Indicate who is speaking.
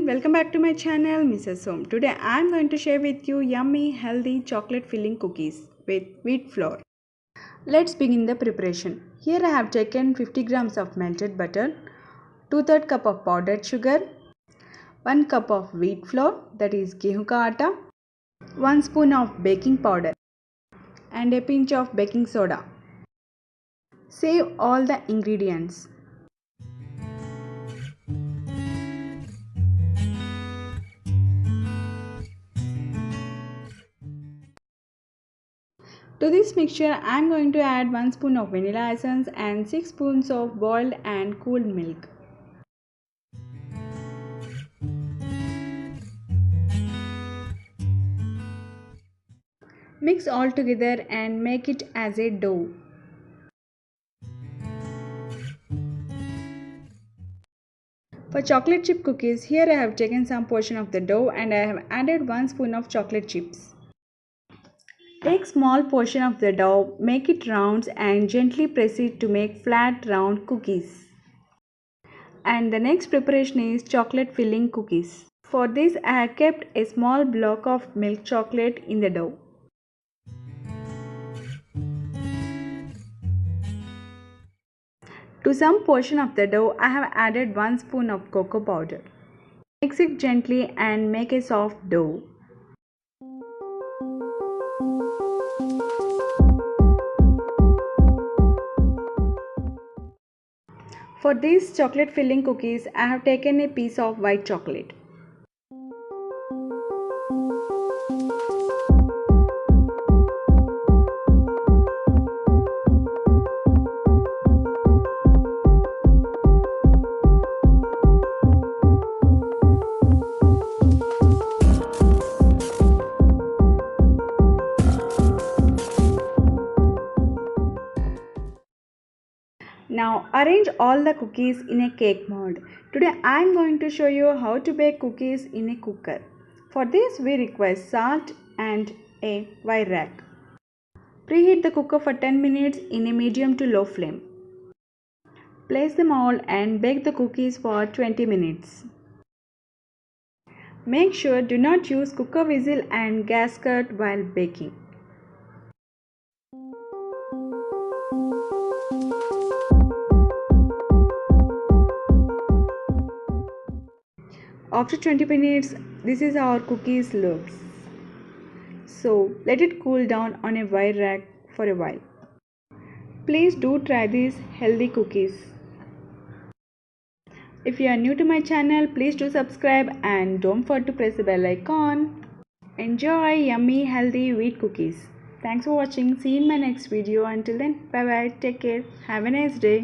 Speaker 1: everyone, welcome back to my channel mrshome. Today I am going to share with you yummy healthy chocolate filling cookies with wheat flour. Let's begin the preparation. Here I have taken 50 grams of melted butter, 2/3 cup of powdered sugar, 1 cup of wheat flour, that is gehu ka atta, 1 spoon of baking powder and a pinch of baking soda. Save all the ingredients. To this mixture, I am going to add 1 spoon of vanilla essence and 6 spoons of boiled and cooled milk. Mix all together and make it as a dough. For chocolate chip cookies, here I have taken some portion of the dough and I have added 1 spoon of chocolate chips. Take small portion of the dough, make it rounds and gently press it to make flat round cookies. And the next preparation is chocolate filling cookies. For this I have kept a small block of milk chocolate in the dough. To some portion of the dough I have added 1 spoon of cocoa powder. Mix it gently and make a soft dough. For these chocolate filling cookies, I have taken a piece of white chocolate. Now arrange all the cookies in a cake mold. Today I am going to show you how to bake cookies in a cooker. For this we require salt and a wire rack. Preheat the cooker for 10 minutes in a medium to low flame. Place the mold and bake the cookies for 20 minutes. Make sure do not use cooker whistle and gasket while baking. After 20 minutes, this is how our cookies looks. So let it cool down on a wire rack for a while. Please do try these healthy cookies. If you are new to my channel, please do subscribe and don't forget to press the bell icon. Enjoy yummy healthy wheat cookies. Thanks for watching. See you in my next video. Until then, bye bye. Take care. Have a nice day.